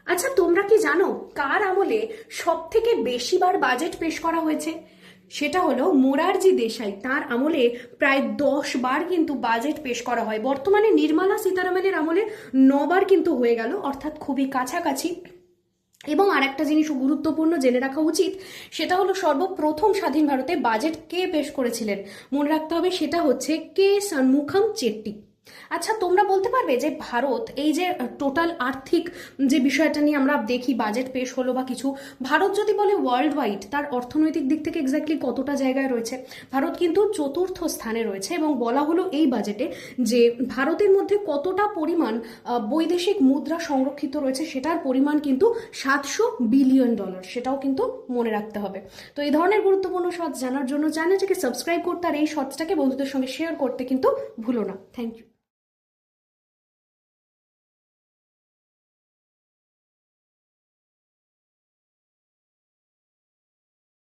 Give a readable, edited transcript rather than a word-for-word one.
আচ্ছা, তোমরা কি জানো কার আমলে সব থেকে বেশিবার বাজেট পেশ করা হয়েছে? সেটা হলো মোরারজি দেশাই। তার আমলে প্রায় 10 বার কিন্তু বাজেট পেশ করা হয়। বর্তমানে নির্মলা সীতারামনের আমলে 9 বার কিন্তু হয়ে গেল, অর্থাৎ খুবই কাছাকাছি। এবং আর একটা জিনিস গুরুত্বপূর্ণ জেনে রাখা উচিত, সেটা হলো সর্বপ্রথম স্বাধীন ভারতে বাজেট কে পেশ করেছিলেন। মনে রাখতে হবে সেটা হচ্ছে কে সন্মুখম চেট্টি। আচ্ছা, তোমরা বলতে পারবে যে ভারত এই যে টোটাল আর্থিক যে বিষয়টা নিয়ে আমরা দেখি বাজেট পেশ হলো বা কিছু, ভারত যদি বলে ওয়ার্ল্ড ওয়াইড তার অর্থনৈতিক দিক থেকে এক্স্যাক্টলি কতটা জায়গায় রয়েছে? ভারত কিন্তু চতুর্থ স্থানে রয়েছে। এবং বলা হলো এই বাজেটে যে ভারতের মধ্যে কতটা পরিমাণ বৈদেশিক মুদ্রা সংরক্ষিত রয়েছে, সেটার পরিমাণ কিন্তু $700 বিলিয়ন, সেটাও কিন্তু মনে রাখতে হবে। তো এই ধরনের গুরুত্বপূর্ণ শর্টস জানার জন্য চ্যানেলটাকে সাবস্ক্রাইব করতে আর এই শর্টসটাকে বন্ধুদের সঙ্গে শেয়ার করতে কিন্তু ভুলো না। Thank you.